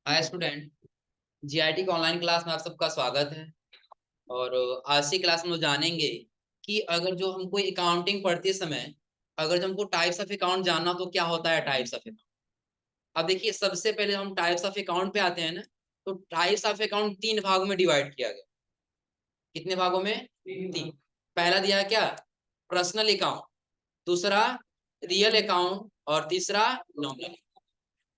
Hi student. GIT के online class में आप सबका स्वागत है। और आज की क्लास में हम लोग जानेंगे कि अगर जो हमको अकाउंटिंग पढ़ते समय अगर जो हमको टाइप्स ऑफ अकाउंट जानना हो तो क्या होता है टाइप्स ऑफ अकाउंट। अब देखिए, सबसे पहले हम टाइप्स ऑफ अकाउंट पे आते हैं ना। तो टाइप्स ऑफ अकाउंट तीन भागों में डिवाइड किया गया। कितने भागों में? तीन। पहला दिया है क्या? Personal account. दूसरा रियल अकाउंट। और तीसरा नॉमिनल।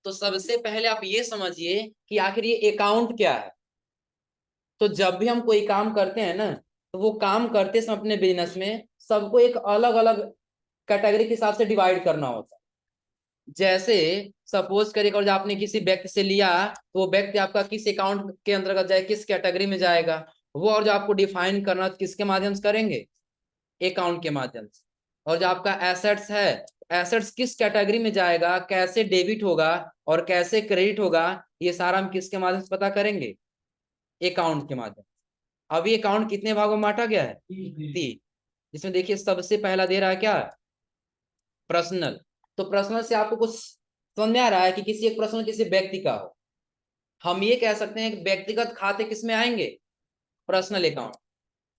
तो सबसे पहले आप ये समझिए कि आखिर ये अकाउंट क्या है। तो जब भी हम कोई काम करते हैं ना, तो वो काम करते समय अपने बिजनेस में सबको एक अलग अलग कैटेगरी के हिसाब से डिवाइड करना होता है। जैसे सपोज करिए, और आपने किसी व्यक्ति से लिया तो वो व्यक्ति आपका किस अकाउंट के अंतर्गत जाए, किस कैटेगरी में जाएगा, वो और जो आपको डिफाइन करना किसके माध्यम से करेंगे? अकाउंट के माध्यम से। और जो आपका एसेट्स है, एसेट्स किस कैटेगरी में जाएगा, कैसे डेबिट होगा और कैसे क्रेडिट होगा, ये सारा हम किसके माध्यम से पता करेंगे? अकाउंट के माध्यम। अभी अकाउंट कितने भागों में बांटा गया है? तीन। इसमें देखिए सबसे पहला दे रहा है क्या? पर्सनल। तो पर्सनल से आपको कुछ समझ में आ रहा है कि किसी एक पर्सनल किसी व्यक्ति का हो। हम ये कह सकते हैं कि व्यक्तिगत खाते किस में आएंगे? Personal account.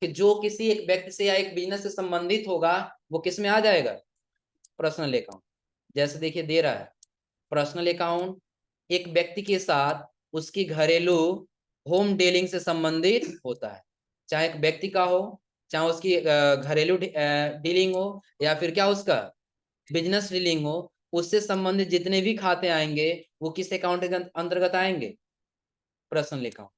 कि जो किसी एक व्यक्ति से या एक बिजनेस से संबंधित होगा वो किस में आ जाएगा? Personal account. जैसे देखिए दे रहा है पर्सनल अकाउंट एक व्यक्ति के साथ उसकी घरेलू होम डीलिंग से संबंधित होता है। चाहे एक व्यक्ति का हो, चाहे उसकी घरेलू डीलिंग हो, या फिर क्या उसका बिजनेस डीलिंग हो, उससे संबंधित जितने भी खाते आएंगे वो किस अकाउंट के अंतर्गत आएंगे? Personal account.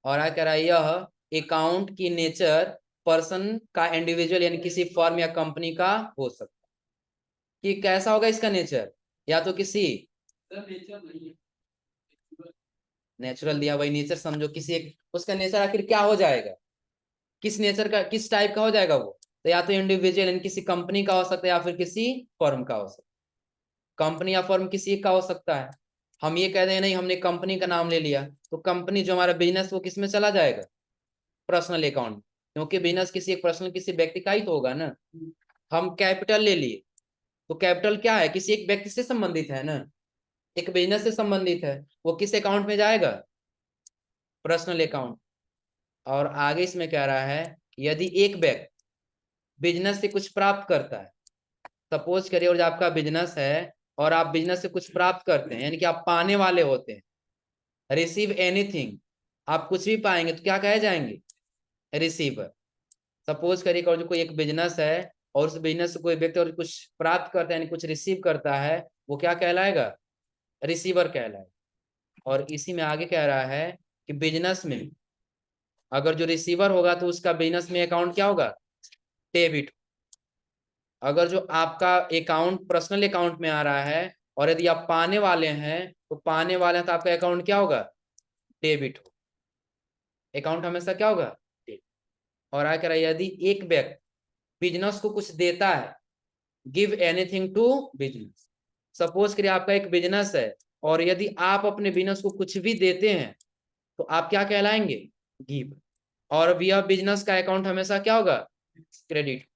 और क्या कह रहा है, यह अकाउंट की नेचर पर्सन का इंडिविजुअल यानी किसी फर्म या कंपनी का हो सकता है। कि कैसा होगा इसका नेचर? या तो किसी नेचुरल दिया, वही नेचर समझो किसी एक, उसका नेचर आखिर क्या हो जाएगा? किस नेचर का, किस टाइप का हो जाएगा वो? तो या तो इंडिविजुअल यानी किसी कंपनी का हो सकता है, या फिर किसी फर्म का हो सकता है। कंपनी या फर्म किसी एक का हो सकता है। हम ये कह दें नहीं, हमने कंपनी का नाम ले लिया, तो कंपनी जो हमारा बिजनेस वो किस में चला जाएगा? Personal account. क्योंकि बिजनेस किसी एक पर्सनल किसी व्यक्ति का ही तो होगा ना। हम कैपिटल ले लिए, तो कैपिटल क्या है? किसी एक व्यक्ति से संबंधित है ना, एक बिजनेस से संबंधित है, वो किस अकाउंट में जाएगा? Personal account. और आगे इसमें कह रहा है यदि एक व्यक्ति बिजनेस से कुछ प्राप्त करता है, सपोज करिए और आपका बिजनेस है और आप बिजनेस से कुछ प्राप्त करते हैं, यानी कि आप पाने वाले होते हैं, रिसीव एनीथिंग, आप कुछ भी पाएंगे तो क्या कहे जाएंगे? रिसीवर। सपोज करिए और जो कोई एक बिजनेस है और उस बिजनेस से कोई व्यक्ति और कुछ प्राप्त करता है यानी कुछ रिसीव करता है, वो क्या कहलाएगा? रिसीवर कहलाएगा। और इसी में आगे कह रहा है कि बिजनेस में अगर जो रिसीवर होगा तो उसका बिजनेस में अकाउंट क्या होगा? डेबिट। अगर जो आपका अकाउंट पर्सनल अकाउंट में आ रहा है और यदि आप पाने वाले हैं तो पाने वाले हैं तो आपका अकाउंट क्या होगा? डेबिट हो। अकाउंट हमेशा क्या होगा? डेबिट। और आगे कह रहा है यदि एक व्यक्ति बिजनेस को कुछ देता है, give anything to business. Suppose करिए आपका एक बिजनेस है और यदि आप अपने बिजनेस को कुछ भी देते हैं तो आप क्या कहलाएंगे? गिव। और यह बिजनेस का अकाउंट हमेशा क्या होगा? क्रेडिट।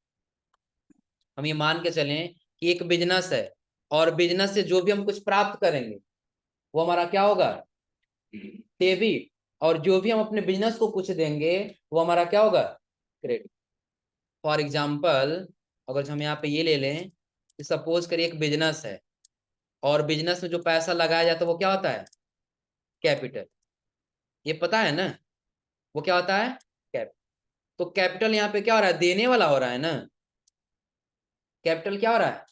हम ये मान के चलें कि एक बिजनेस है और बिजनेस से जो भी हम कुछ प्राप्त करेंगे वो हमारा क्या होगा? डेबिट। और जो भी हम अपने बिजनेस को कुछ देंगे वो हमारा क्या होगा? क्रेडिट। फॉर एग्जाम्पल, अगर हम यहाँ पे ये ले लें कि सपोज करिए एक बिजनेस है और बिजनेस में जो पैसा लगाया जाता है वो क्या होता है? कैपिटल। ये पता है ना, वो क्या होता है? कैपिटल। तो कैपिटल यहाँ पे क्या हो रहा है? देने वाला हो रहा है ना। कैपिटल क्या हो रहा है?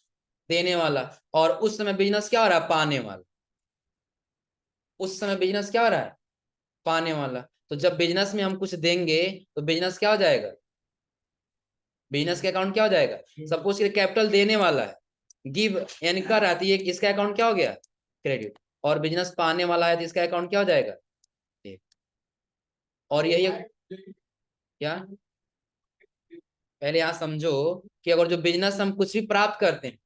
देने वाला। और उस समय बिजनेस क्या हो रहा है? पाने वाला। उस समय बिजनेस क्या हो रहा है? पाने वाला। तो जब बिजनेस में हम कुछ देंगे तो बिजनेस क्या हो जाएगा? बिजनेस के अकाउंट क्या हो जाएगा? सपोज कैपिटल देने वाला है, गिव यानी कर रहा है, इसका अकाउंट क्या हो गया? क्रेडिट। और बिजनेस पाने वाला है तो इसका अकाउंट क्या हो जाएगा? और यही क्या, पहले यहां समझो कि अगर जो बिजनेस हम कुछ भी प्राप्त करते हैं,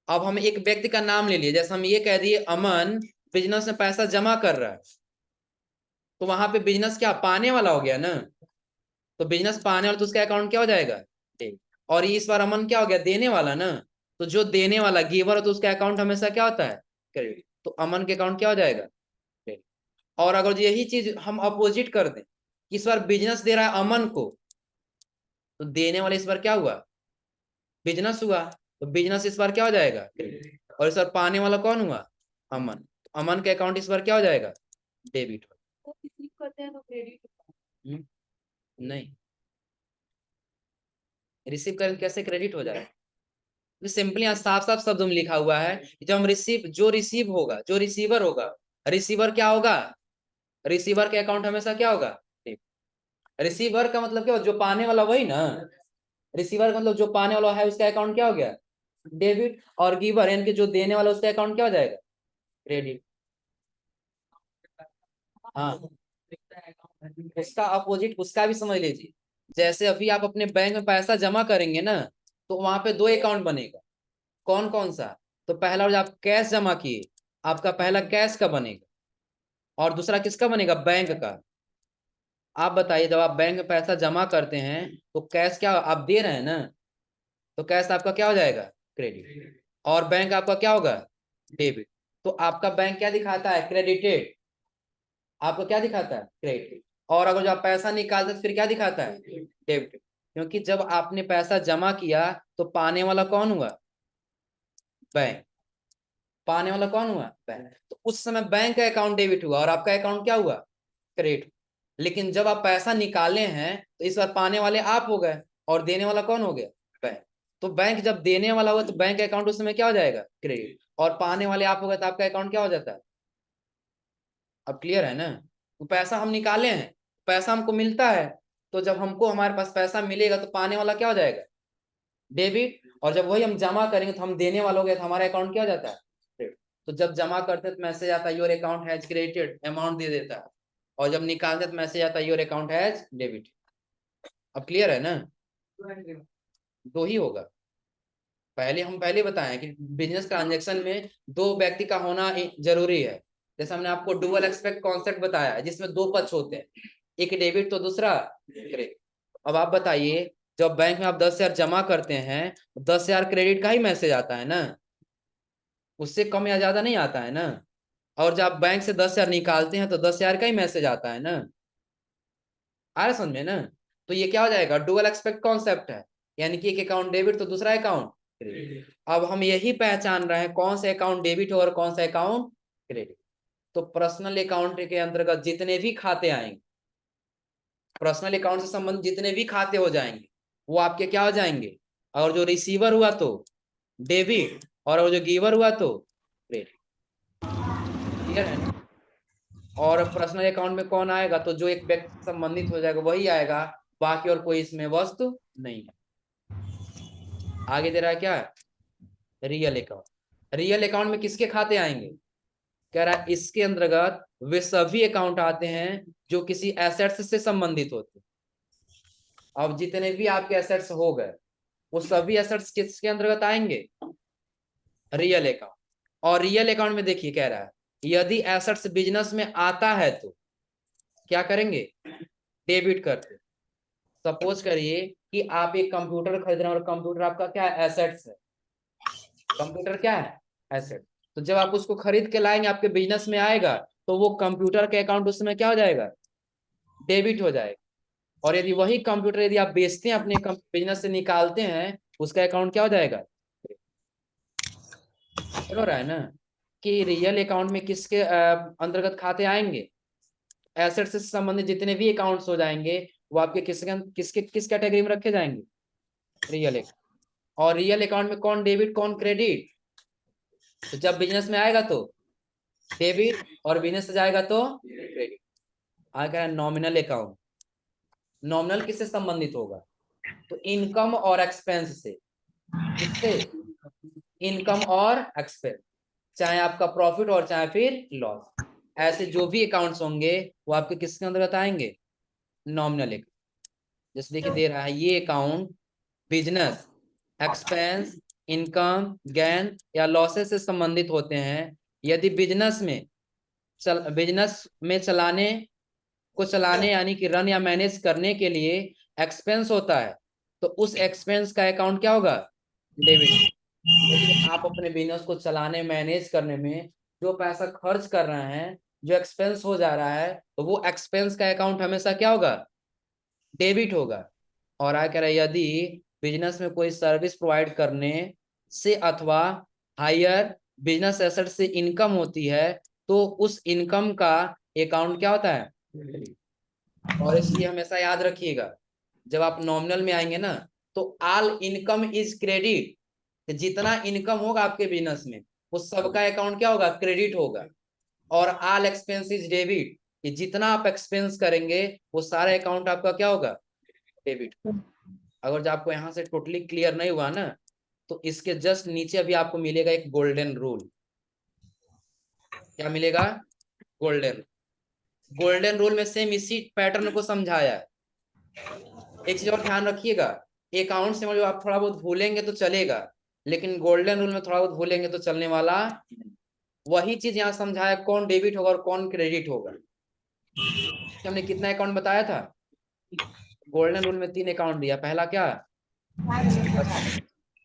अब हम एक व्यक्ति का नाम ले लिए, जैसे हम ये कह दिए अमन बिजनेस में पैसा जमा कर रहा है, तो वहां पे बिजनेस क्या पाने वाला हो गया ना। तो बिजनेस पाने वाला तो उसका अकाउंट क्या हो जाएगा? डेबिट। और इस बार अमन क्या हो गया? देने वाला ना। तो जो देने वाला गिवर हो तो उसका अकाउंट हमेशा क्या होता है? क्रेडिट। तो अमन के अकाउंट क्या हो जाएगा? और अगर यही चीज हम अपोजिट कर दें, इस बार बिजनेस दे रहा है अमन को, तो देने वाले इस बार क्या हुआ, बिजनेस हुआ, तो बिजनेस इस बार क्या हो जाएगा, और इस बार पाने वाला कौन हुआ, अमन। तो अमन का अकाउंट इस बार क्या हो जाएगा, डेबिट। रिसीव करते हैं तो क्रेडिट, नहीं, रिसीव करें कैसे क्रेडिट हो जाएगा, तो सिंपली यहाँ साफ साफ शब्द में लिखा हुआ है कि जब हम जो रिसीव होगा, जो रिसीवर होगा, रिसीवर क्या होगा, रिसीवर के अकाउंट हमेशा क्या होगा, रिसीवर का मतलब क्या, जो पाने वाला वही ना, रिसीवर का मतलब जो पाने वाला है उसका अकाउंट क्या हो गया, डेबिट, और गिवर यानी कि जो देने वाला उसका अकाउंट क्या हो जाएगा, क्रेडिट। हाँ, उसका अपोजिट उसका भी समझ लीजिए। जैसे अभी आप अपने बैंक में पैसा जमा करेंगे ना, तो वहां पे दो अकाउंट बनेगा, कौन कौन सा, तो पहला जो आप कैश जमा किए, आपका पहला कैश का बनेगा, और दूसरा किसका बनेगा, बैंक का। आप बताइए, जब आप बैंक में पैसा जमा करते हैं तो कैश क्या आप दे रहे हैं ना, तो कैश आपका क्या हो जाएगा, क्रेडिट, और बैंक आपका क्या होगा, डेबिट। तो आपका बैंक क्या दिखाता है, क्रेडिटेड, आपको क्या दिखाता है, क्रेडिट। और अगर जो आप पैसा निकालते हैं तो फिर क्या दिखाता है, डेबिट, क्योंकि जब आपने पैसा जमा किया तो पाने वाला कौन हुआ, बैंक, पाने वाला कौन हुआ, बैंक। तो उस समय बैंक का अकाउंट डेबिट हुआ और आपका अकाउंट क्या हुआ, क्रेडिट। लेकिन जब आप पैसा निकाले हैं तो इस बार पाने वाले आप हो गए और देने वाला कौन हो गया, बैंक। तो बैंक जब देने वाला हुआ तो बैंक अकाउंट उस समय क्या हो जाएगा, क्रेडिट, और पाने वाले आप हो गए तो आपका अकाउंट क्या हो जाता है। अब क्लियर है ना, तो पैसा हम निकाले हैं, पैसा हमको मिलता है, तो जब हमको हमारे पास पैसा मिलेगा तो पाने वाला क्या हो जाएगा, डेबिट, और जब वही हम जमा करेंगे तो हम देने वाले हो गए तो हमारा अकाउंट क्या हो जाता है, क्रेडिट। तो जब जमा करते तो मैसेज आता है your account has credited, amount दे देता है, और जब निकालते तो मैसेज आता है योर अकाउंट हैज डेबिट। अब क्लियर है ना, दो ही होगा। हम पहले बताएं कि बिजनेस ट्रांजैक्शन में दो व्यक्ति का होना जरूरी है। जैसे हमने आपको डुअल एक्सपेक्ट कॉन्सेप्ट बताया है जिसमें दो पक्ष होते हैं, एक डेबिट तो दूसरा क्रेडिट। अब आप बताइए, जब बैंक में आप 10,000 जमा करते हैं, 10,000 क्रेडिट का ही मैसेज आता है ना, उससे कम या ज्यादा नहीं आता है ना। और जब आप बैंक से 10,000 निकालते हैं तो 10,000 का ही मैसेज आता है ना, आ रहा समझ में ना। तो ये क्या हो जाएगा, डुअल एक्सपेक्ट कॉन्सेप्ट है, यानी कि एक अकाउंट डेबिट तो दूसरा अकाउंट क्रेडिट। अब हम यही पहचान रहे हैं कौन सा अकाउंट डेबिट हो और कौन सा अकाउंट क्रेडिट। तो पर्सनल अकाउंट के अंतर्गत जितने भी खाते आएंगे, पर्सनल अकाउंट से संबंधित जितने भी खाते हो जाएंगे वो आपके क्या हो जाएंगे, और जो रिसीवर हुआ तो डेबिट, और जो गिवर हुआ तो क्रेडिट। क्लियर है ना। और पर्सनल अकाउंट में कौन आएगा, तो जो एक व्यक्ति से संबंधित हो जाएगा वही आएगा, बाकी और कोई इसमें वस्तु नहीं है। आगे दे रहा है क्या, रियल अकाउंट। रियल अकाउंट में किसके खाते आएंगे, कह रहा है इसके अंतर्गत वे सभी अकाउंट आते हैं जो किसी एसेट्स से संबंधित होते हैं। अब जितने भी आपके एसेट्स हो गए वो सभी एसेट्स किसके अंतर्गत आएंगे, रियल अकाउंट। और रियल अकाउंट में देखिए कह रहा है यदि एसेट्स बिजनेस में आता है तो क्या करेंगे, डेबिट करते। सपोज करिए कि आप एक कंप्यूटर खरीद रहे हैं और कंप्यूटर आपका क्या है, एसेट्स है, कंप्यूटर क्या है, एसेट। तो जब आप उसको खरीद के लाएंगे आपके बिजनेस में आएगा तो वो कंप्यूटर के अकाउंट उस समय क्या हो जाएगा, डेबिट हो जाएगा। और यदि वही कंप्यूटर यदि आप बेचते हैं अपने बिजनेस से निकालते हैं उसका अकाउंट क्या हो जाएगा, हो रहा है ना, कि रियल अकाउंट में किसके अंतर्गत खाते आएंगे, एसेट से संबंधित जितने भी अकाउंट्स हो जाएंगे वो आपके किस कैटेगरी में रखे जाएंगे, रियल अकाउंट। और रियल अकाउंट में कौन डेबिट कौन क्रेडिट, तो जब बिजनेस में आएगा तो डेबिट, और बिजनेस से जाएगा तो क्रेडिट। आगे नॉमिनल अकाउंट, नॉमिनल किससे संबंधित होगा, तो इनकम और एक्सपेंस से, किससे, इनकम और एक्सपेंस, चाहे आपका प्रॉफिट और चाहे फिर लॉस, ऐसे जो भी अकाउंट्स होंगे वो आपके किसके अंतर्गत आएंगे, नॉमिनल अकाउंट। जैसे देखिए दे रहा है ये account business expense income gain या लॉसेस से संबंधित होते हैं। यदि बिजनेस में चलाने यानी कि रन या मैनेज करने के लिए एक्सपेंस होता है तो उस एक्सपेंस का अकाउंट क्या होगा, डेबिट। यदि आप अपने बिजनेस को चलाने मैनेज करने में जो पैसा खर्च कर रहे हैं जो एक्सपेंस हो जा रहा है तो वो एक्सपेंस का अकाउंट हमेशा क्या होगा, डेबिट होगा। और आ कह रहा है यदि बिजनेस में कोई सर्विस प्रोवाइड करने से अथवा हायर बिजनेस एसेट से इनकम होती है तो उस इनकम का अकाउंट क्या होता है। और इसलिए हमेशा याद रखिएगा जब आप नॉमिनल में आएंगे ना तो ऑल इनकम इज क्रेडिट, जितना इनकम होगा आपके बिजनेस में उस सबका अकाउंट क्या होगा, क्रेडिट होगा। और ऑल एक्सपेंस इज डेबिट, कि जितना आप एक्सपेंस करेंगे वो सारा अकाउंट आपका क्या होगा, डेबिट। अगर जो आपको यहाँ से टोटली क्लियर नहीं हुआ ना तो इसके जस्ट नीचे अभी आपको मिलेगा एक गोल्डन रूल। क्या मिलेगा, गोल्डन। गोल्डन रूल में सेम इसी पैटर्न को समझाया है। एक चीज और ध्यान रखिएगा, अकाउंट से मतलब आप थोड़ा बहुत भूलेंगे तो चलेगा, लेकिन गोल्डन रूल में थोड़ा बहुत भूलेंगे तो चलने वाला। वही चीज यहाँ समझाया, कौन डेबिट होगा और कौन क्रेडिट होगा। हमने कितना अकाउंट बताया था, गोल्डन रूल में 3 अकाउंट दिया। पहला क्या,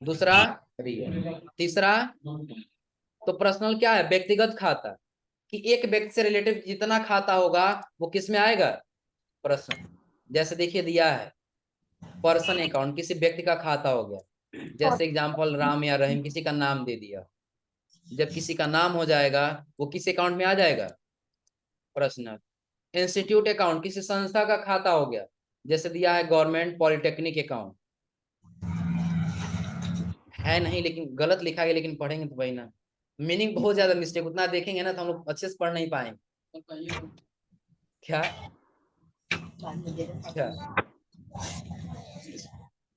दूसरा रियल, तीसरा तो पर्सनल क्या है, व्यक्तिगत खाता, कि एक व्यक्ति से रिलेटिव जितना खाता होगा वो किस में आएगा, पर्सनल। जैसे देखिए दिया है पर्सन अकाउंट, किसी व्यक्ति का खाता हो गया। जैसे एग्जांपल राम या रहीम, किसी का नाम दे दिया। जब किसी का नाम हो जाएगा वो किस अकाउंट में आ जाएगा, पर्सनल। इंस्टीट्यूट अकाउंट, किसी संस्था का खाता हो गया। जैसे दिया है गवर्नमेंट पॉलिटेक्निक अकाउंट, है नहीं लेकिन गलत लिखा गया, लेकिन पढ़ेंगे तो भाई ना, मीनिंग बहुत ज्यादा मिस्टेक, उतना देखेंगे ना तो हम लोग अच्छे से पढ़ नहीं पाएंगे। क्या, अच्छा,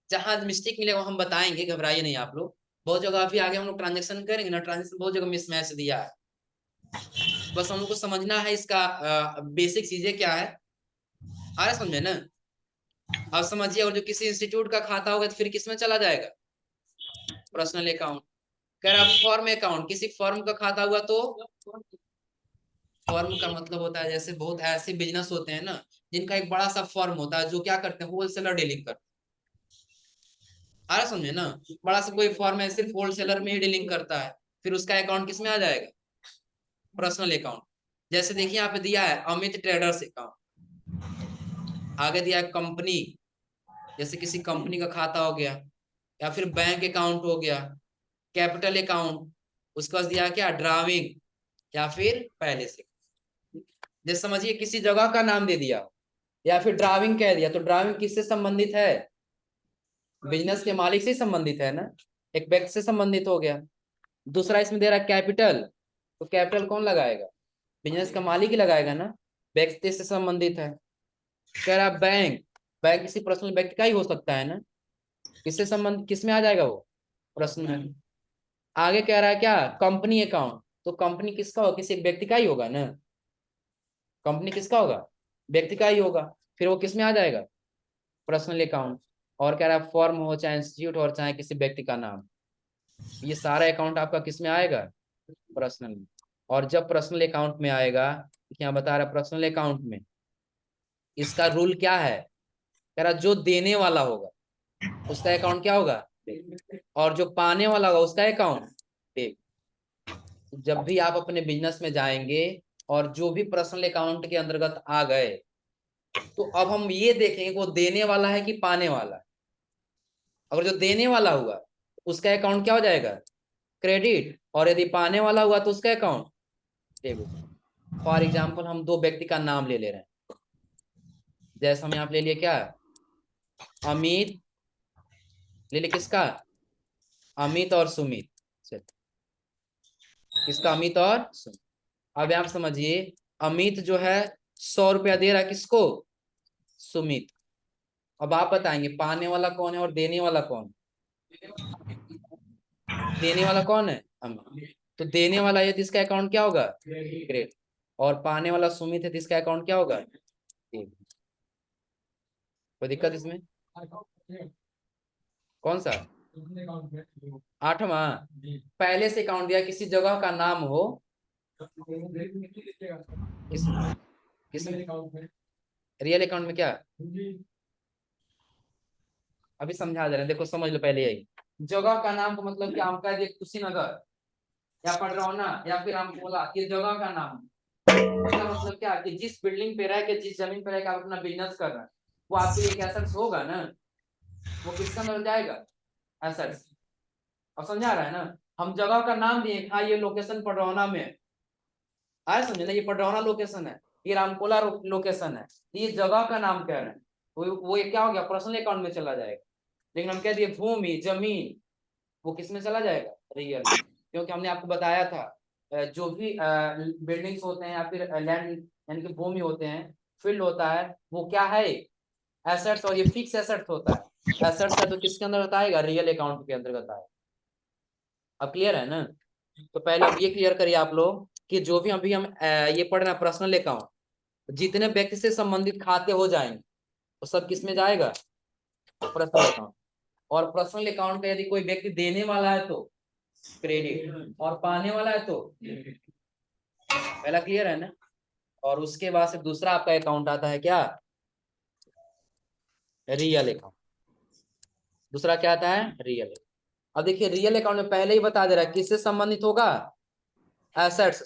जहां मिस्टेक मिलेगा हम बताएंगे, घबराइए नहीं आप लोग। बहुत जगह अभी आगे हम लोग ट्रांजेक्शन करेंगे ना, ट्रांजेक्शन बहुत जगह मिसमैच दिया है। बस हम लोग को समझना है इसका बेसिक चीजें क्या है, आ रहा समझे ना। अब समझिए, और जो किसी इंस्टीट्यूट का खाता होगा तो फिर किसमें चला जाएगा, पर्सनल अकाउंट। कह रहा फॉर्म अकाउंट, किसी फॉर्म का खाता हुआ तो, फॉर्म का मतलब होता है जैसे बहुत ऐसे बिजनेस होते हैं ना जिनका एक बड़ा सा फॉर्म होता है, जो क्या करते हैं, होलसेलर डीलिंग करते हैं। आ रहा समझे ना, बड़ा सा कोई फॉर्म है सिर्फ होलसेलर में ही डीलिंग करता है, फिर उसका अकाउंट किसमें आ जाएगा, पर्सनल अकाउंट। जैसे देखिए यहाँ पे दिया है अमित ट्रेडर्स अकाउंट, आगे दिया है कंपनी, जैसे किसी कंपनी का खाता हो गया, या फिर बैंक अकाउंट हो गया, कैपिटल अकाउंट, उसके बाद दिया क्या, ड्राविंग, या फिर पहले से। जैसे समझिए किसी जगह का नाम दे दिया या फिर ड्राविंग कह दिया, तो ड्राविंग किससे संबंधित है, बिजनेस के मालिक से संबंधित है ना, एक व्यक्ति से संबंधित हो गया। दूसरा इसमें दे रहा है कैपिटल, तो कैपिटल कौन लगाएगा, बिजनेस का मालिक ही लगाएगा ना, व्यक्ति से संबंधित है। कह रहा बैंक, बैंक किसी पर्सनल व्यक्ति का ही हो सकता है ना, किससे संबंध, किसमें आ जाएगा वो, पर्सनल। आगे कह रहा है क्या, कंपनी अकाउंट, तो कंपनी किसका होगा, किसी व्यक्ति का ही होगा ना, कंपनी किसका होगा, व्यक्ति का ही होगा, फिर वो किसमें आ जाएगा, पर्सनल अकाउंट। और कह रहा है फॉर्म हो चाहे इंस्टीट्यूट और चाहे किसी व्यक्ति का नाम, ये सारा अकाउंट आपका किसमें आएगा, पर्सनल में। और जब पर्सनल अकाउंट में आएगा, क्या बता रहा है पर्सनल अकाउंट में, इसका रूल क्या है, कह रहा जो देने वाला होगा उसका अकाउंट क्या होगा, और जो पाने वाला होगा उसका अकाउंट डेबिट। जब भी आप अपने बिजनेस में जाएंगे और जो भी पर्सनल अकाउंट के अंतर्गत आ गए, तो अब हम ये देखेंगे वो देने वाला है कि पाने वाला है। अगर जो देने वाला हुआ उसका अकाउंट क्या हो जाएगा, क्रेडिट, और यदि पाने वाला हुआ तो उसका अकाउंट डेबिट। फॉर एग्जाम्पल हम दो व्यक्ति का नाम ले रहे हैं, जैसे हम यहाँ पे ले लिए क्या, अमित, ले लिए किसका, अमित और सुमित। चल, किसका, अमित और सुमित। अब आप समझिए अमित जो है 100 रुपया दे रहा है किसको, सुमित। अब आप बताएंगे पाने वाला कौन है और देने वाला कौन, देने वाला कौन है, अमित। तो देने वाला है तो इसका अकाउंट क्या होगा, क्रेडिट। और पाने वाला सुमित है तो इसका अकाउंट क्या होगा, डेबिट। कोई दिक्कत इसमें, कौन सा, 8वां, पहले से अकाउंट दिया, किसी जगह का नाम हो, किस किस रियल अकाउंट में क्या, अभी समझा दे रहे हैं, देखो समझ लो पहले यही। जगह का नाम का मतलब क्या, हम कह दिए कुशीनगर या पडरौना या फिर हम बोला ये जगह का नाम, इसका मतलब क्या कि जिस बिल्डिंग पे रह के, जिस जमीन पे रह के आप अपना बिजनेस कर रहे हैं, वो आपके लिए एक एसेट्स होगा ना, वो किसके अंदर जाएगा? एसेट्स। अब समझा रहा है ना? हम जगह का नाम दिए, हाँ ये लोकेशन पडरौना में है, आया समझे ना, ये पडरौना लोकेशन है, ये रामकोला लोकेशन है, ये जगह का नाम कह रहे हैं, वो ये क्या हो गया, पर्सनल अकाउंट में चला जाएगा। लेकिन हम कह दिए भूमि जमीन, वो किस में चला जाएगा? रियल। क्योंकि हमने आपको बताया था जो भी बिल्डिंग्स होते हैं या फिर लैंड यानी कि भूमि होते हैं, फील्ड होता है, वो क्या है? एसेट्स, और ये फिक्स एसेट्स होता है। एसेट्स है तो किसके अंदर आएगा? रियल अकाउंट के अंतर्गत आएगा। अब क्लियर है ना? तो पहले अब ये क्लियर करिए आप लोग कि जो भी अभी हम ये पढ़ रहे हैं पर्सनल अकाउंट, जितने व्यक्ति से संबंधित खाते हो जाएंगे वो सब किस में जाएगा? Personal account. और पर्सनल अकाउंट का यदि कोई व्यक्ति देने वाला है तो क्रेडिट, और पाने वाला है तो पहला क्लियर है ना? और उसके बाद से दूसरा आपका अकाउंट आता है क्या? Real account. दूसरा क्या आता है? रियल। अब देखिए रियल अकाउंट में पहले ही बता दे रहा है किससे संबंधित होगा? एसेट्स।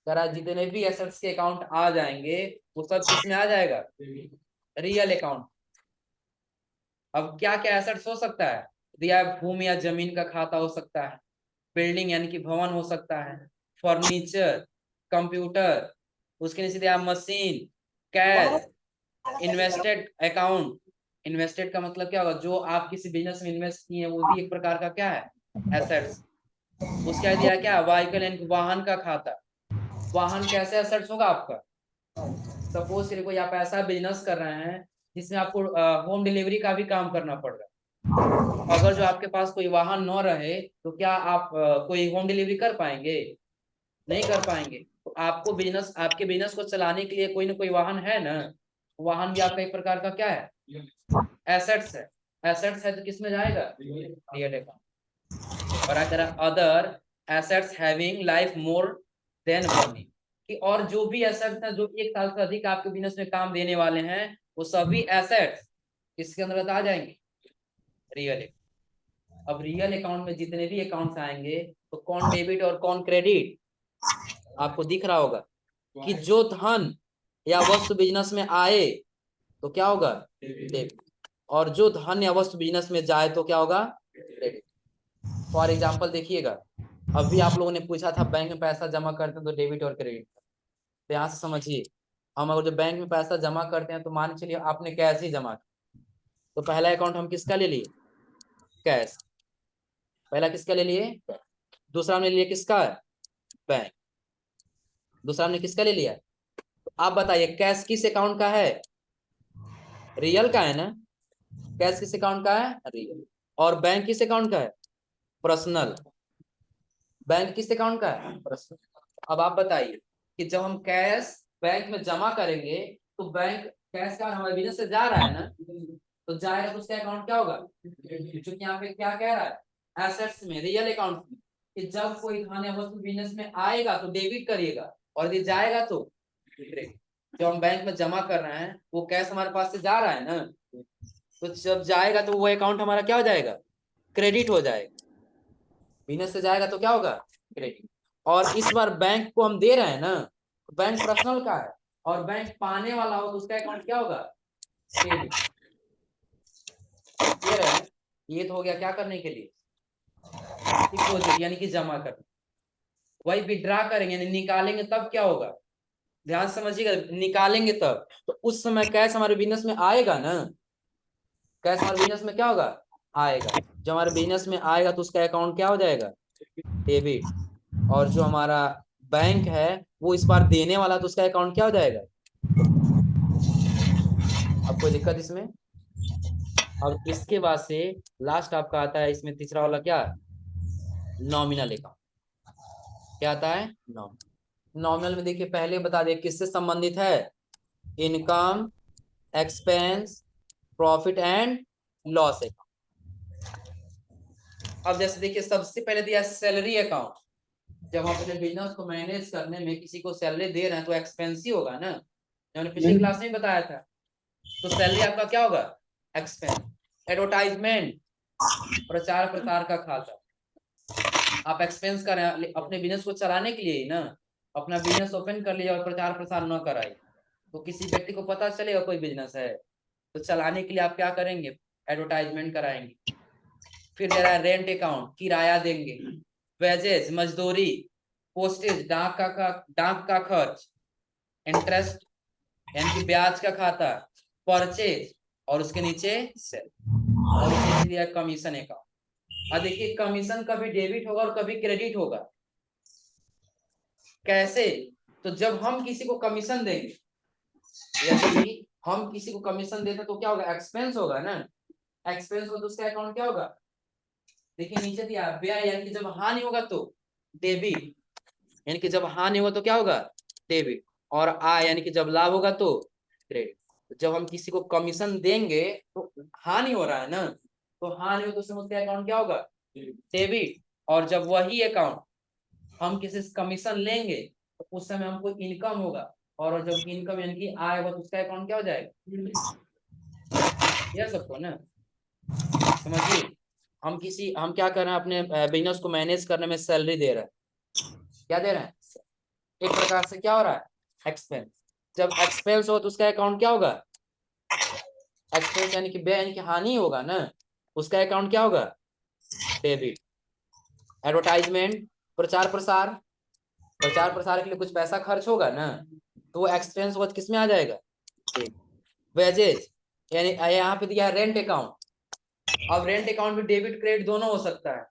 करा जितने भी एसेट्स के अकाउंट आ जाएंगे वो सब किस में आ जाएगा? Real account. अब क्या क्या एसेट्स हो सकता है दिया? भूमि या जमीन का खाता हो सकता है, बिल्डिंग यानी कि भवन हो सकता है, फर्नीचर, कंप्यूटर, उसके नीचे दिया machine, cash, invested account. Invested का मतलब क्या होगा? जो आप किसी बिजनेस में इन्वेस्ट किए वो भी एक प्रकार का क्या है? एसेट्स। उसके बाद दिया क्या? व्हीकल यानी वाहन का खाता। वाहन कैसे एसेट्स होगा आपका? सपोज करिए कोई आप ऐसा बिजनेस कर रहे हैं जिसमें आपको होम डिलीवरी का भी काम करना पड़ रहा है, अगर जो आपके पास कोई वाहन न रहे तो क्या आप कोई होम डिलीवरी कर पाएंगे? नहीं कर पाएंगे। तो आपको बिजनेस, आपके बिजनेस को चलाने के लिए कोई ना कोई वाहन है ना, वाहन भी आपका एक प्रकार का क्या है? एसेट्स है। एसेट्स है तो किस में जाएगा? Real account. और अगर other assets having life more than 1 year, कि और जो भी एसेट्स हैं जो 1 साल से अधिक आपके बिजनेस में काम देने वाले हैं वो सभी एसेट्स किसके अंदर आ जाएंगे? रियल। अब रियल अकाउंट में जितने भी अकाउंट्स आएंगे तो कौन डेबिट और कौन क्रेडिट आपको दिख रहा होगा कि जो धन या वस्तु बिजनेस में आए तो क्या होगा? डेबिट। और जो धन या वस्तु बिजनेस में जाए तो क्या होगा? क्रेडिट। फॉर एग्जाम्पल देखिएगा, अभी आप लोगों ने पूछा था बैंक में पैसा जमा करते हैं तो डेबिट और क्रेडिट, तो यहाँ से समझिए, हम अगर जो बैंक में पैसा जमा करते हैं तो मान चलिए आपने कैश ही जमा किया, तो पहला अकाउंट हम किसका ले लिए? कैश। पहला किसका ले लिए? दूसरा हमने लिए किसका? बैंक। दूसरा हमने किसका ले लिया? तो आप बताइए कैश किस अकाउंट का है? रियल का है ना? कैश किस अकाउंट का है? रियल। और बैंक किस अकाउंट का है? पर्सनल। बैंक किस अकाउंट का है? पर्सनल। अब आप बताइए कि जब हम कैश बैंक में जमा करेंगे तो बैंक कैश का हमारे बिजनेस से जा रहा है ना, तो जाएगा तो उसका अकाउंट क्या होगा? क्योंकि यहाँ पे क्या कह रहा है? एसेट्स में, रियल अकाउंट में, कि जब कोई धन या वस्तु बिजनेस में आएगा तो डेबिट करिएगा और यदि जाएगा तो क्रेडिट। जो हम बैंक में जमा कर रहे हैं वो कैश हमारे पास से जा रहा है ना, तो जब जाएगा तो वो अकाउंट हमारा क्या हो जाएगा? क्रेडिट हो जाएगा। बिजनेस से जाएगा तो क्या होगा? क्रेडिट। और इस बार बैंक को हम दे रहे हैं ना, बैंक पर्सनल का है, और बैंक पाने वाला हो तो उसका अकाउंट क्या होगा? क्रेडिट। क्लियर है? ये तो हो गया क्या करने के लिए? डिपोजिट यानी कि जमा करना। वही विड्रा करेंगे यानी निकालेंगे तब क्या होगा? ध्यान समझिएगा, निकालेंगे तब तो उस समय कैश हमारे बिजनेस में आएगा ना, कैश हमारे बिजनेस में क्या होगा? आएगा। जब हमारे बिजनेस में आएगा तो उसका अकाउंट क्या हो जाएगा? डेबिट। और जो हमारा बैंक है वो इस बार देने वाला तो उसका अकाउंट क्या हो जाएगा? अब कोई दिक्कत इसमें? अब इसके बाद से लास्ट आपका आता है इसमें तीसरा वाला क्या? Nominal account. क्या आता है? नॉमिनल। नॉमिनल में देखिए पहले बता दिए किससे संबंधित है? Income, expense, profit and loss account. अब जैसे देखिए सबसे पहले दिया सैलरी अकाउंट। जब हम अपने बिजनेस को मैनेज करने में किसी को सैलरी दे रहे हैं तो एक्सपेंस ही होगा ना, मैंने पिछली क्लास में बताया था। तो सैलरी आपका क्या होगा? एक्सपेंस। एडवर्टाइजमेंट, प्रचार प्रसार का खाता, आप एक्सपेंस कर रहे हैं अपने बिजनेस को चलाने के लिए ही ना, अपना बिजनेस ओपन कर लिया और प्रचार प्रसार न कराए तो किसी व्यक्ति को पता चलेगा कोई बिजनेस है, तो चलाने के लिए आप क्या करेंगे, एडवर्टाइजमेंट कराएंगे। फिर दे रहा है रेंट अकाउंट, किराया देंगे, वेजेस मजदूरी, पोस्टेज डाक का खर्च, इंटरेस्ट यानी कि ब्याज का खाता, परचेज, और उसके नीचे सेल, और उसके नीचे दिया कमीशन अकाउंट। अब देखिए कमीशन कभी डेबिट होगा और कभी क्रेडिट होगा। कैसे? तो जब हम किसी को कमीशन देंगे, यदि हम किसी को कमीशन देते तो क्या होगा, एक्सपेंस होगा ना। एक्सपेंस हो तो उसका अकाउंट क्या होगा, देखिए नीचे दिया व्यय, यानी कि जब हानि होगा तो डेबिट, यानी कि जब हानि होगा तो क्या होगा, डेबिट। और आय यानी कि जब लाभ होगा तो क्रेडिट। जब हम किसी को कमीशन देंगे तो हानि हो रहा है ना, तो हानि हो तो उसमें उसका अकाउंट क्या होगा, डेबिट। और जब वही अकाउंट हम किसी से कमीशन लेंगे तो उस समय हमको इनकम होगा, और जब इनकम यानी कि आय होगा तो उसका अकाउंट क्या हो जाएगा, यह सबको ना समझिए। हम क्या कर रहे हैं, अपने बिजनेस को मैनेज करने में सैलरी दे रहे हैं, क्या दे रहे हैं, एक प्रकार से क्या हो रहा है, एक्सपेंस। जब एक्सपेंस हो तो उसका अकाउंट क्या होगा, एक्सपेंस यानी कि व्यय यानी कि हानि होगा ना, उसका अकाउंट क्या होगा, डेबिट। एडवर्टाइजमेंट, प्रचार प्रसार, प्रचार प्रसार के लिए कुछ पैसा खर्च होगा ना, तो वो एक्सपेंस होगा, किस में आ जाएगा, वेजेज, यानी यहाँ पे दिया रेंट अकाउंट। अब रेंट अकाउंट में डेबिट क्रेडिट दोनों हो सकता है।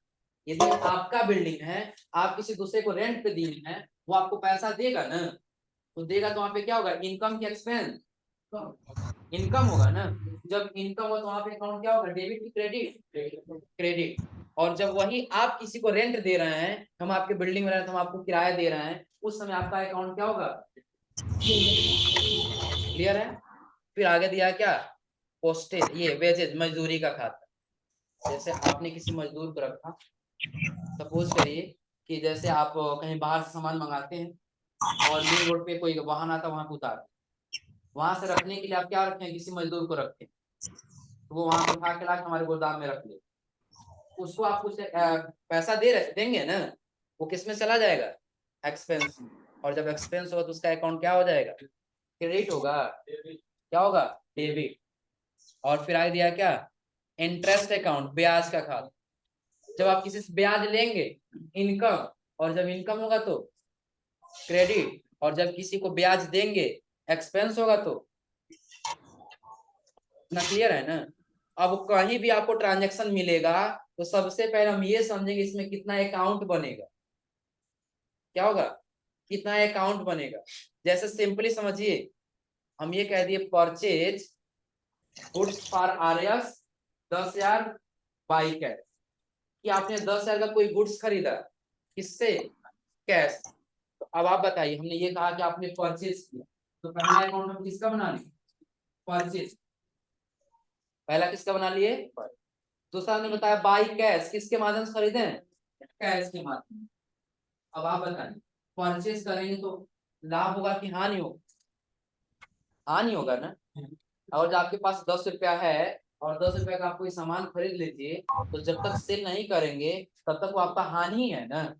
यदि आपका बिल्डिंग है, आप किसी दूसरे को रेंट पे दिए हैं, वो आपको पैसा देगा ना, तो देगा तो वहां पे क्या होगा, इनकम की एक्सपेंस, इनकम होगा ना। जब इनकम हो तो वहां पे अकाउंट क्या होगा, डेबिट की क्रेडिट, क्रेडिट। और जब वही आप किसी को रेंट दे रहे हैं, हम आपके बिल्डिंग में रहे तो हम आपको किराया दे रहे हैं, उस समय आपका अकाउंट क्या होगा, क्लियर है। फिर आगे दिया क्या, पोस्टेज, ये वेजेज मजदूरी का खाता। जैसे आपने किसी मजदूर को रखा, सपोज करिए कि जैसे आप कहीं बाहर से सामान मंगाते हैं और मेन रोड पे कोई वाहन आता है, वहां पे उतार, वहां से रखने के लिए आप क्या रखें, किसी मजदूर को रखें, तो वो वहां से उठा के लाके हमारे गोदाम में रख ले। उसको आप कुछ पैसा देंगे ना, वो किस में चला जाएगा, एक्सपेंस में। और जब एक्सपेंस होगा तो उसका अकाउंट क्या हो जाएगा, क्रेडिट होगा, क्या होगा, डेबिट। और फिर आगे दिया क्या, इंटरेस्ट अकाउंट, ब्याज का खाता। जब आप किसी से ब्याज लेंगे, इनकम, और जब इनकम होगा तो क्रेडिट, और जब किसी को ब्याज देंगे, एक्सपेंस होगा तो, ना क्लियर है ना। अब कहीं भी आपको ट्रांजैक्शन मिलेगा तो सबसे पहले हम ये समझेंगे इसमें कितना अकाउंट बनेगा, क्या होगा, कितना अकाउंट बनेगा। जैसे सिंपली समझिए, हम ये कह दिए purchase goods for RS 10,000 by cash, कि आपने 10,000 का कोई गुड्स खरीदा, किससे, कैश। तो अब आप बताइए, हमने ये कहा कि आपने परचेज किया, तो पहला अकाउंट हम किसका बना लिए, परचेज, पहला किसका बना लिए, दूसरा हमने बताया बाई कैश, किसके माध्यम से खरीदे, कैश के माध्यम। अब आप बताएं, परचेज करेंगे तो लाभ होगा कि हानि होगा, हानि होगा ना। और जब आपके पास 10 रुपया है और 10 रुपया का आप कोई सामान खरीद लीजिए, तो जब तक सेल नहीं करेंगे तब तक वो आपका हानि है ना।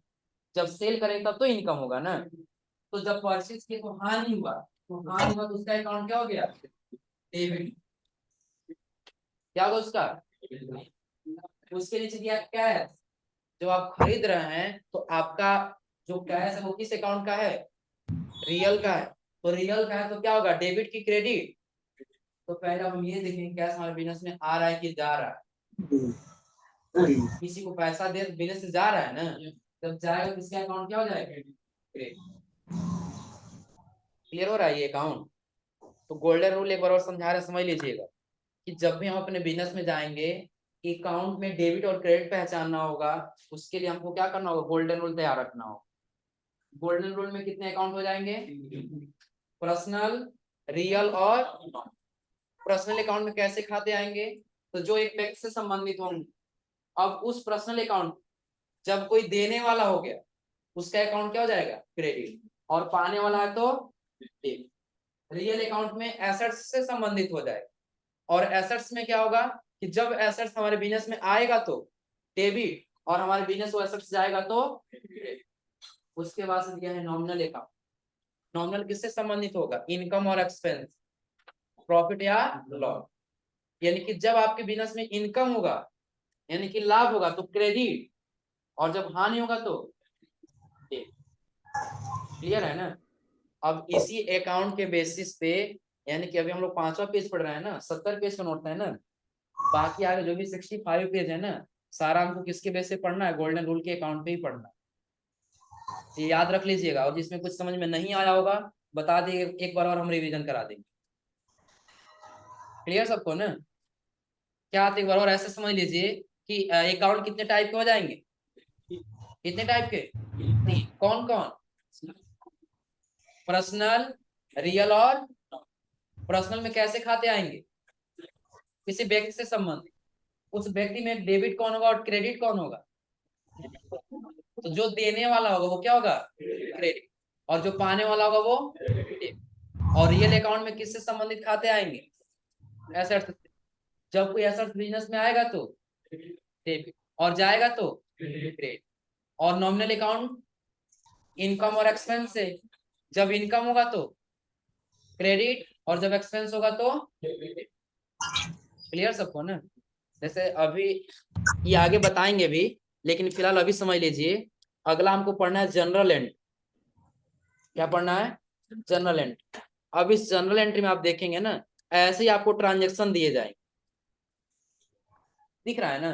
जब सेल करेंगे तब तो इनकम होगा ना। तो जब परचेज किए तो हानि हुआ, तो हानि हुआ तो उसका अकाउंट क्या हो गया, डेबिट। क्या होगा उसका, उसके नीचे दिया कैश। जो आप खरीद रहे हैं तो आपका जो कैश है वो किस अकाउंट का है, रियल का है। तो रियल का है तो क्या होगा, डेबिट की क्रेडिट। तो पहले हम ये देखेंगे कैश हमारे बिजनेस में आ रहा है कि जा रहा है। किसी को पैसा दे बिजनेस से जा रहा है ना, जब जाएगा तो इसका अकाउंट क्या हो जाएगा, क्रेडिट। क्लियर हो रहा है ये अकाउंट। तो गोल्डन रूल एक बार और समझा रहे, समझ लीजिएगा कि जब भी हम अपने बिजनेस में जाएंगे, अकाउंट में डेबिट और क्रेडिट पहचानना होगा, उसके लिए हमको क्या करना होगा, गोल्डन रूल तैयार रखना होगा। गोल्डन रूल में कितने अकाउंट हो जाएंगे, पर्सनल, रियल और पर्सनल अकाउंट में कैसे खाते आएंगे, तो जो एक व्यक्ति से संबंधित होंगे। अब उस पर्सनल अकाउंट जब कोई देने वाला हो गया, उसका अकाउंट क्या हो जाएगा, क्रेडिट, और पाने वाला है तो डेबिट। रियल अकाउंट में एसेट्स से संबंधित हो जाएगा, और एसेट्स में क्या होगा कि जब एसेट्स हमारे बिजनेस में आएगा तो डेबिट, और हमारे बिजनेस वो एसेट्स जाएगा तो क्रेडिट। उसके बाद से दिया है नॉमिनल अकाउंट। नॉमिनल किससे संबंधित होगा? इनकम और एक्सपेंस, प्रॉफिट या लॉस। यानी कि जब आपके बिजनेस में इनकम होगा यानी कि लाभ होगा तो क्रेडिट, और जब हानि होगा तो डेबिट। क्लियर है ना? अब इसी अकाउंट के बेसिस पे, यानी कि अभी हम लोग 5वां पेज पढ़ रहे हैं ना, 70 पेज का नोट है ना, बाकी आगे जो भी 65 पेज है ना, सारा हमको किसके बेस पे पढ़ना है? गोल्डन रूल के अकाउंट पे ही पढ़ना है। ये याद रख लीजिएगा, और जिसमें कुछ समझ में नहीं आया होगा बता दिए, एक बार और हम रिवीजन करा देंगे। क्लियर सबको ना? क्या आप एक बार और ऐसे समझ लीजिए कि अकाउंट कितने टाइप के हो जाएंगे? कितने टाइप के? 3। कौन कौन? पर्सनल, रियल और। पर्सनल में कैसे खाते आएंगे? किसी व्यक्ति से संबंधित, उस व्यक्ति में डेबिट कौन होगा और क्रेडिट कौन होगा? तो जो देने वाला होगा वो क्या होगा? क्रेडिट। और जो पाने वाला होगा वो डेबिट। और रियल अकाउंट में किससे संबंधित खाते आएंगे? एसेट्स। जब कोई एसेट्स बिजनेस में आएगा तो डेबिट, और जाएगा तो क्रेडिट। और नॉमिनल अकाउंट इनकम और एक्सपेंस से, जब इनकम होगा तो क्रेडिट, और जब एक्सपेंस होगा तो डेबिट। क्लियर सबको ना? जैसे अभी ये आगे बताएंगे भी, लेकिन फिलहाल अभी समझ लीजिए। अगला हमको पढ़ना है जनरल एंट्री। क्या पढ़ना है? General entry. अब इस जनरल एंट्री में आप देखेंगे ना, ऐसे ही आपको ट्रांजेक्शन दिए जाएंगे। दिख रहा है ना?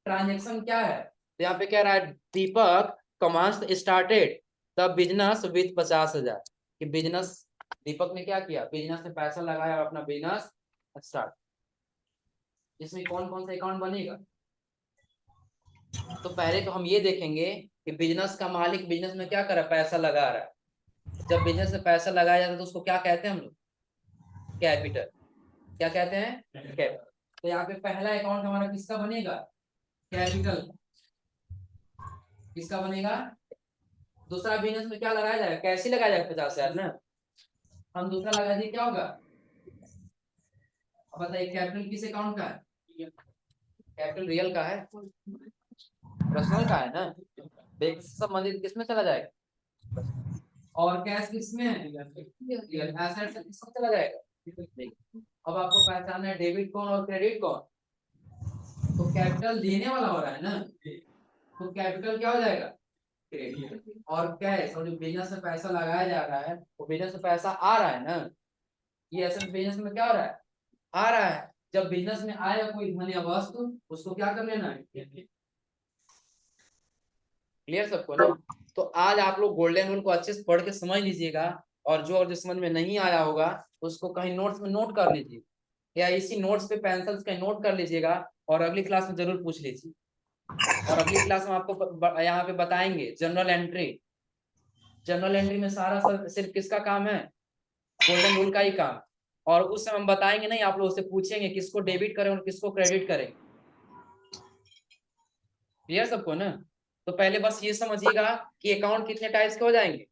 ट्रांजेक्शन क्या है? तो यहाँ पे कह रहा है दीपक कमांस स्टार्टेड द बिजनेस विथ 50,000। कि बिजनेस, दीपक ने क्या किया? बिजनेस में पैसा लगाया और अपना बिजनेस स्टार्ट। इसमें कौन कौन सा अकाउंट बनेगा? तो पहले तो हम ये देखेंगे कि बिजनेस का मालिक बिजनेस में क्या कर रहा है? पैसा लगा रहा है। जब बिजनेस में पैसा लगाया जाता है तो उसको क्या कहते हैं हम लोग? कैपिटल। क्या कहते हैं? कैपिटल। तो यहाँ पे पहला अकाउंट हमारा किसका बनेगा? कैपिटल। किसका बनेगा? दूसरा बिजनेस में क्या लगाया जाएगा? कैसे लगाया जाएगा? 50,000 ना। हम दूसरा लगा दिए, क्या होगा? अब बताइए कैपिटल किस अकाउंट का है? कैपिटल रियल का है, पर्सनल का है ना। बैंक से संबंधित किसमें चला जाएगा? और कैश किसमें है? एसेट से किसमें चला जाएगा? अब आपको पहचानना है डेबिट कौन और क्रेडिट कौन। तो कैपिटल देने वाला हो रहा है ना, तो कैपिटल क्या हो जाएगा? क्रेडिट। और कैश, और जो बिजनेस में पैसा लगाया जा रहा है वो बिजनेस में पैसा आ रहा है ना, ये एसेट बिजनेस में क्या हो रहा है? आ रहा है। जब बिजनेस में आएगा कोई धन या वस्तु, उसको क्या कर लेना है? क्लियर सबको ना? तो आज आप लोग गोल्डन रूल को अच्छे से पढ़ के समझ लीजिएगा, और जो समझ में नहीं आया होगा उसको कहीं नोट्स में नोट कर लीजिए, या इसी नोट्स पे पेंसिल से नोट कर लीजिएगा, और अगली क्लास में जरूर पूछ लीजिए। और अगली क्लास में आपको यहाँ पे बताएंगे जनरल एंट्री। जनरल एंट्री में सारा सिर्फ किसका काम है? गोल्डन रूल का ही काम। और उस समय हम बताएंगे नहीं, आप लोग उससे पूछेंगे किसको डेबिट करें और किसको क्रेडिट करें। क्लियर सबको ना? तो पहले बस ये समझिएगा कि अकाउंट कितने टाइप्स के हो जाएंगे।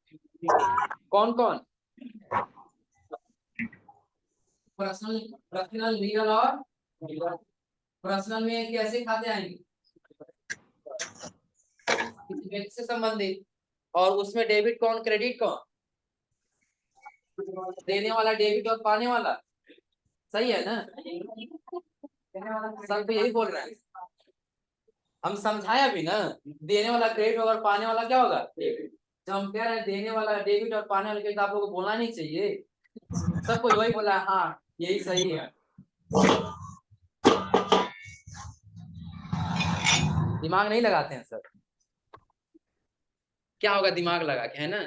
कौन कौन? पर्सनल, पर्सनल, लीगल और। पर्सनल में कैसे खाते आएंगे? किसी व्यक्ति से संबंधित। और उसमें डेबिट कौन, क्रेडिट कौन? देने वाला डेबिट और पाने वाला। सही है ना? सब तो यही बोल रहे हैं, हम समझाया भी ना। देने वाला क्रेडिट होगा और पाने वाला क्या होगा? डेबिट। जब हम कह रहे हैं देने वाला डेबिट और पाने वाले तो आप लोगों को बोलना नहीं चाहिए। सब कोई वही बोला, हाँ यही सही है। दिमाग नहीं लगाते हैं सर। क्या होगा दिमाग लगा के, है ना?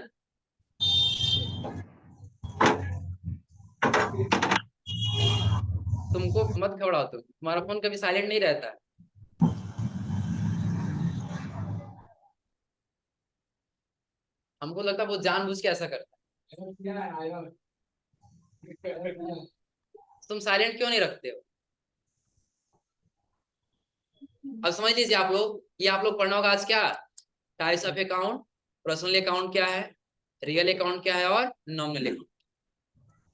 तुमको मत घबराओ, तुम्हारा फोन कभी साइलेंट नहीं रहता है। हमको लगता है वो जानबूझ के ऐसा करता है। तुम साइलेंट क्यों नहीं रखते हो? अब समझ लीजिए आप लोग, ये आप लोग पढ़ना होगा आज क्या? Types of account, personal account क्या है, रियल अकाउंट क्या है, और नॉमिनल अकाउंट।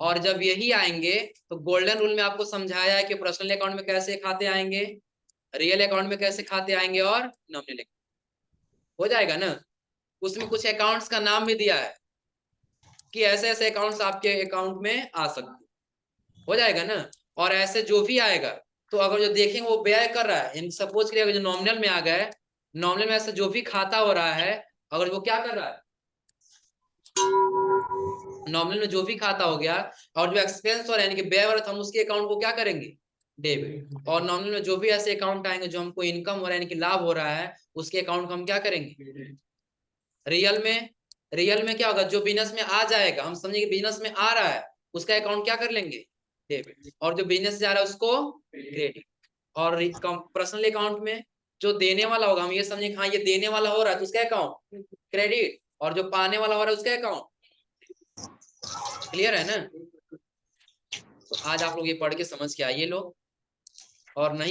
और जब यही आएंगे तो गोल्डन रूल में आपको समझाया है कि पर्सनल अकाउंट में कैसे खाते आएंगे, रियल अकाउंट में कैसे खाते आएंगे, और नॉमिनल अकाउंट। हो जाएगा ना? उसमें कुछ अकाउंट्स का नाम भी दिया है कि ऐसे ऐसे अकाउंट्स आपके अकाउंट में आ सकते, हो जाएगा ना। और ऐसे जो भी आएगा, तो अगर जो देखेंगे वो व्यय कर रहा है, सपोज करिए अगर जो नॉमिनल में आ गया है, नॉमिनल में ऐसे जो भी खाता हो रहा है, अगर वो क्या कर रहा है, नॉमिनल में जो भी खाता हो गया और जो एक्सपेंस हो रहा है यानी कि व्यय हो रहा है, तो हम उसके अकाउंट को क्या करेंगे, डेबिट। और नॉमिनल में जो भी ऐसे अकाउंट आएंगे जो हमको इनकम हो रहा है यानी कि लाभ हो रहा है, उसके अकाउंट को हम क्या करेंगे, रियल में क्या होगा, जो बिजनेस में आ जाएगा, हम समझेंगे बिजनेस में आ रहा है, उसका अकाउंट क्या कर लेंगे, डेबिट। और जो बिजनेस जा रहा है उसको क्रेडिट। और पर्सनल अकाउंट में जो देने वाला होगा, हम ये समझेंगे हाँ ये देने वाला हो रहा है तो उसका अकाउंट क्रेडिट, और जो पाने वाला हो रहा है उसका अकाउंट। क्लियर है ना। तो आज आप लोग ये पढ़ के समझ के आइए लोग, और नहीं